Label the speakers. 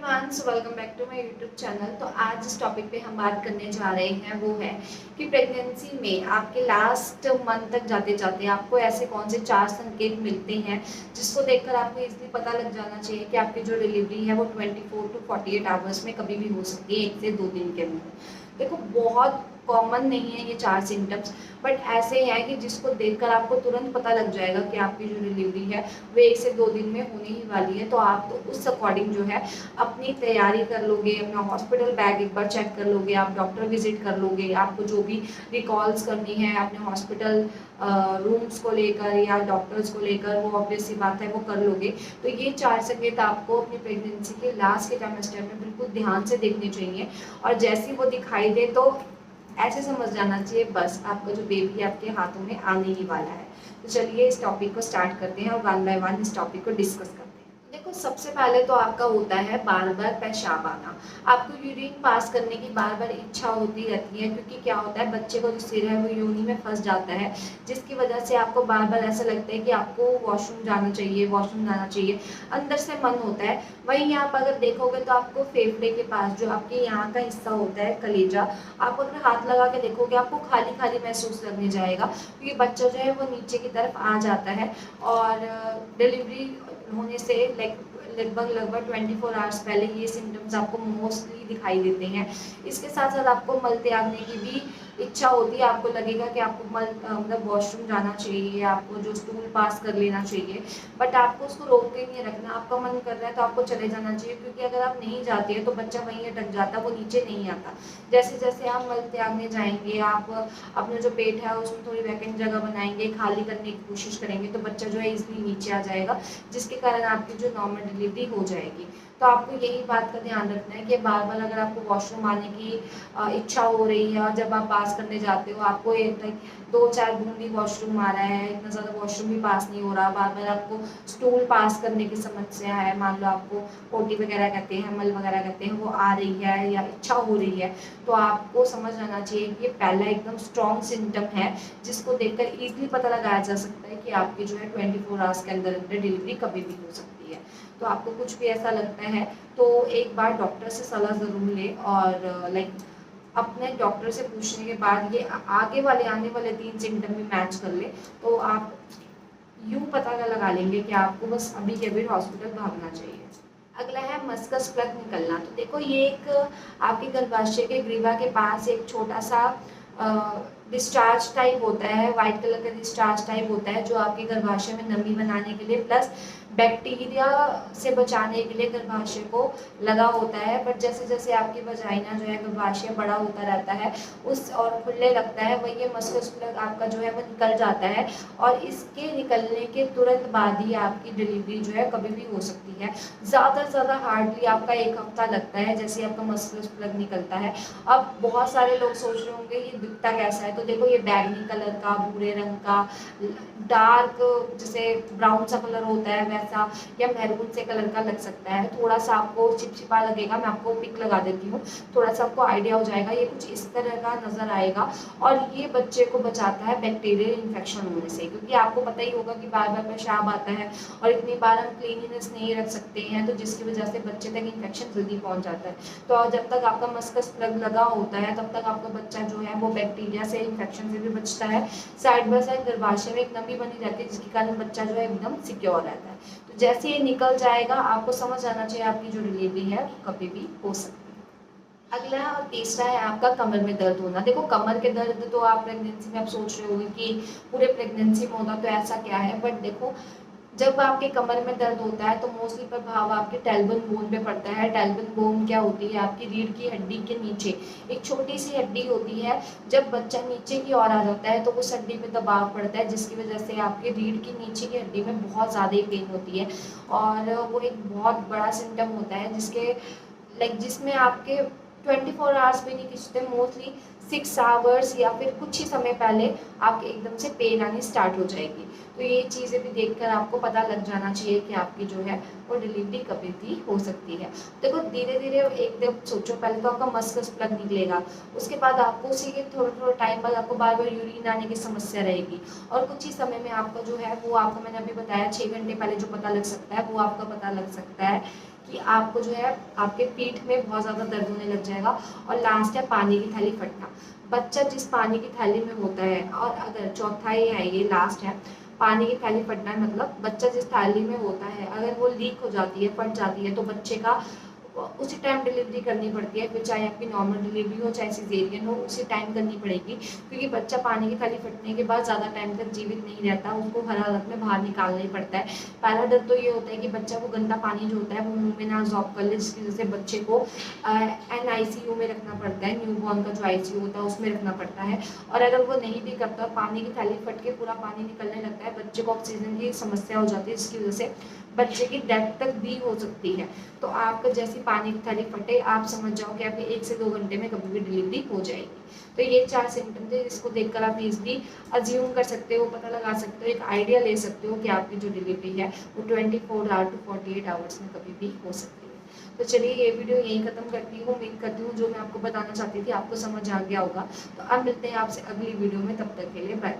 Speaker 1: Everyone, welcome back to my YouTube channel. तो आज जिस टॉपिक पे हम बात करने जा रहे हैं वो है कि प्रेगनेंसी में आपके लास्ट मंथ तक जाते जाते आपको ऐसे कौन से 4 संकेत मिलते हैं जिसको देखकर आपको इजीली पता लग जाना चाहिए कि आपकी जो डिलीवरी है वो 24 टू 48 आवर्स में कभी भी हो सकती है, 1 से 2 दिन के अंदर। देखो, बहुत कॉमन नहीं है ये 4 सिम्टम्स, बट ऐसे हैं कि जिसको देखकर आपको तुरंत पता लग जाएगा कि आपकी जो डिलीवरी है वो 1 से 2 दिन में होने ही वाली है। तो आप तो उस अकॉर्डिंग जो है अपनी तैयारी कर लोगे, अपना हॉस्पिटल बैग एक बार चेक कर लोगे, आप डॉक्टर विजिट कर लोगे, आपको जो भी रिकॉल्स करनी है अपने हॉस्पिटल रूम्स को लेकर या डॉक्टर्स को लेकर, वो ऑब्वियस सी बात है वो कर लोगे। तो ये 4 संकेत आपको अपनी प्रेगनेंसी के लास्ट के ट्राइमेस्टर में बिल्कुल ध्यान से देखने चाहिए, और जैसे ही वो दिखाई दे तो ऐसे समझ जाना चाहिए बस आपका जो बेबी आपके हाथों में आने ही वाला है। तो चलिए इस टॉपिक को स्टार्ट करते हैं और वन बाय वन इस टॉपिक को डिस्कस करते हैं। देखो, सबसे पहले तो आपका होता है बार बार पेशाब आना। आपको यूरिन पास करने की बार बार इच्छा होती रहती है, क्योंकि क्या होता है, बच्चे का जो सिर है वो योनि में फंस जाता है, जिसकी वजह से आपको बार बार ऐसा लगता है कि आपको वॉशरूम जाना चाहिए, वॉशरूम जाना चाहिए, अंदर से मन होता है। वहीं आप अगर देखोगे तो आपको फेफड़े के पास जो आपके यहाँ का हिस्सा होता है, कलेजा, आप अगर हाथ लगा के देखोगे आपको खाली खाली महसूस लगने जाएगा, क्योंकि बच्चा जो है वो नीचे की तरफ आ जाता है। और डिलीवरी होने से लगभग 24 आवर्स पहले ये सिम्टम्स आपको मोस्टली दिखाई देते हैं। इसके साथ साथ आपको मल त्यागने की भी इच्छा होती है, आपको लगेगा कि आपको मतलब वॉशरूम जाना चाहिए, आपको जो स्टूल पास कर लेना चाहिए, बट आपको उसको रोक के नहीं रखना। आपका मन कर रहा है तो आपको चले जाना चाहिए, क्योंकि अगर आप नहीं जाते हैं तो बच्चा वहीं अटक जाता है, वो नीचे नहीं आता। जैसे जैसे आप मल त्यागने जाएंगे, आप अपना जो पेट है उसमें थोड़ी वैकेंट जगह बनाएंगे, खाली करने की कोशिश करेंगे, तो बच्चा जो है इजली नीचे आ जाएगा, जिसके कारण आपकी जो नॉर्मल डिलीवरी हो जाएगी। तो आपको यही बात का ध्यान रखना है कि बार बार अगर आपको वॉशरूम आने की इच्छा हो रही है, और जब आप पास करने जाते हो आपको एक 2-4 बूंदी वॉशरूम आ रहा है, इतना ज़्यादा वॉशरूम भी पास नहीं हो रहा, बार बार आपको स्टूल पास करने की समस्या है, मान लो आपको पोटी वगैरह कहते हैं, मल वगैरह कहते हैं, वो आ रही है या इच्छा हो रही है, तो आपको समझ आना चाहिए कि ये पहला एकदम स्ट्रॉन्ग सिम्टम है, जिसको देखकर ईजिली पता लगाया जा सकता है कि आपकी जो है 24 आवर्स के अंदर अंदर डिलीवरी कभी भी हो सकती है। तो आपको कुछ भी ऐसा लगता है तो एक बार डॉक्टर से सलाह ज़रूर लें, और अपने डॉक्टर से पूछने के बाद ये आगे वाले आने वाले 3 सिम्टम भी मैच कर ले, तो आप यूँ पता लगा लेंगे कि आपको बस अभी के अभी हॉस्पिटल भागना चाहिए। अगला है मस्कस प्लग निकलना। तो देखो, ये एक आपके गर्भाशय के ग्रीवा के पास एक छोटा सा डिस्चार्ज टाइप होता है, वाइट कलर का डिस्चार्ज टाइप होता है, जो आपके गर्भाशय में नमी बनाने के लिए प्लस बैक्टीरिया से बचाने के लिए गर्भाशय को लगा होता है। बट जैसे जैसे आपकी वजाइना जो है, गर्भाशय बड़ा होता रहता है उस और खुलने लगता है, वही ये मस्कस प्लग आपका जो है वो निकल जाता है, और इसके निकलने के तुरंत बाद ही आपकी डिलीवरी जो है कभी भी हो सकती है। ज़्यादा से ज़्यादा हार्डली आपका 1 हफ्ता लगता है जैसे आपका मस्कस प्लग निकलता है। अब बहुत सारे लोग सोच रहे होंगे ये दिखता कैसा है, तो देखो ये बैगनी कलर का, भूरे रंग का, डार्क जैसे ब्राउन सा कलर होता है वैसा, या मैरून से कलर का लग सकता है। थोड़ा सा आपको चिपचिपा लगेगा, मैं आपको पिक लगा देती हूँ, थोड़ा सा आपको आइडिया हो जाएगा। ये कुछ इस तरह का नजर आएगा, और ये बच्चे को बचाता है बैक्टीरियल इन्फेक्शन होने से, क्योंकि आपको पता ही होगा कि बार बार पेशाब आता है और इतनी बार हम क्लीनिनेस नहीं रख सकते हैं, तो जिसकी वजह से बच्चे तक इन्फेक्शन जल्दी पहुँच जाता है। तो जब तक आपका मस्कस प्लग लगा होता है तब तक आपका बच्चा जो है वो बैक्टीरिया से, इन्फेक्शन से भी बचता है। साइड बाय साइड गर्भाशय में एक नमी बनी रहती है, जिसके कारण बच्चा जो है एकदम सिक्योर रहता है। तो जैसे ये निकल जाएगा आपको समझ आना चाहिए आपकी जो डिलीवरी है वो कभी भी हो सकती है। अगला और तीसरा है आपका कमर में दर्द होना। देखो, कमर के दर्द तो आप प्रेगनेंसी में आप सोच रहे होंगे कि पूरे प्रेगनेंसी में होगा तो ऐसा क्या है, बट देखो, जब आपके कमर में दर्द होता है तो मोस्टली प्रभाव आपके टेलबन बोन पे पड़ता है। टेलबन बोन क्या होती है, आपकी रीढ़ की हड्डी के नीचे एक छोटी सी हड्डी होती है। जब बच्चा नीचे की ओर आ जाता है तो उस हड्डी पे दबाव पड़ता है, जिसकी वजह से आपकी रीढ़ की नीचे की हड्डी में बहुत ज़्यादा पेन होती है, और वो एक बहुत बड़ा सिम्टम होता है जिसमें आपके 24 आवर्स भी नहीं खिंचते, मोस्टली 6 आवर्स या फिर कुछ ही समय पहले आपके एकदम से पेन आनी स्टार्ट हो जाएगी। तो ये चीज़ें भी देखकर आपको पता लग जाना चाहिए कि आपकी जो है वो डिलीवरी कभी भी हो सकती है। देखो, धीरे धीरे एकदम सोचो, पहले तो आपका मस्कस प्लग निकलेगा, उसके बाद आपको उसी के थोड़ा थोड़ा टाइम बाद आपको बार बार यूरिन आने की समस्या रहेगी, और कुछ ही समय में आपका जो है वो, आपको मैंने अभी बताया 6 घंटे पहले जो पता लग सकता है वो आपका पता लग सकता है कि आपको जो है आपके पीठ में बहुत ज़्यादा दर्द होने लग जाएगा। और लास्ट है पानी की थैली फटना। बच्चा जिस पानी की थैली में होता है, और अगर चौथा ही है, ये लास्ट है, पानी की थैली फटना है मतलब बच्चा जिस थैली में होता है अगर वो लीक हो जाती है, फट जाती है, तो बच्चे का उसी टाइम डिलीवरी करनी पड़ती है। फिर चाहे आपकी नॉर्मल डिलीवरी हो चाहे सिजेरियन हो, उसी टाइम करनी पड़ेगी, क्योंकि बच्चा पानी की थैली फटने के बाद ज़्यादा टाइम तक जीवित नहीं रहता, उसको हर हालत में बाहर निकालना ही पड़ता है। पहला डर तो ये होता है कि बच्चा को गंदा पानी जो होता है वो मुंह में ना अब्जॉर्ब कर ले, जिसकी वजह से बच्चे को NICU में रखना पड़ता है, न्यू बॉर्न का जो ICU होता है उसमें रखना पड़ता है। और अगर वो नहीं भी करता, पानी की थैली फट के पूरा पानी निकलने लगता है, बच्चे को ऑक्सीजन की समस्या हो जाती है, जिसकी वजह से बच्चे की डेथ तक भी हो सकती है। तो आपका जैसी पानी की थैली फटे, आप समझ जाओ कि आपकी 1 से 2 घंटे में कभी भी डिलीवरी हो जाएगी। तो ये 4 सिम्टम थे, जिसको देखकर आप इजीली अज्यूम कर सकते हो, पता लगा सकते हो, एक आइडिया ले सकते हो कि आपकी जो डिलीवरी है वो 24 आवर टू 48 आवर्स में कभी भी हो सकती है। तो चलिए ये वीडियो यहीं खत्म करती हूँ। उम्मीद करती हूँ जो मैं आपको बताना चाहती थी आपको समझ आ गया होगा। तो अब मिलते हैं आपसे अगली वीडियो में, तब तक के लिए बाय।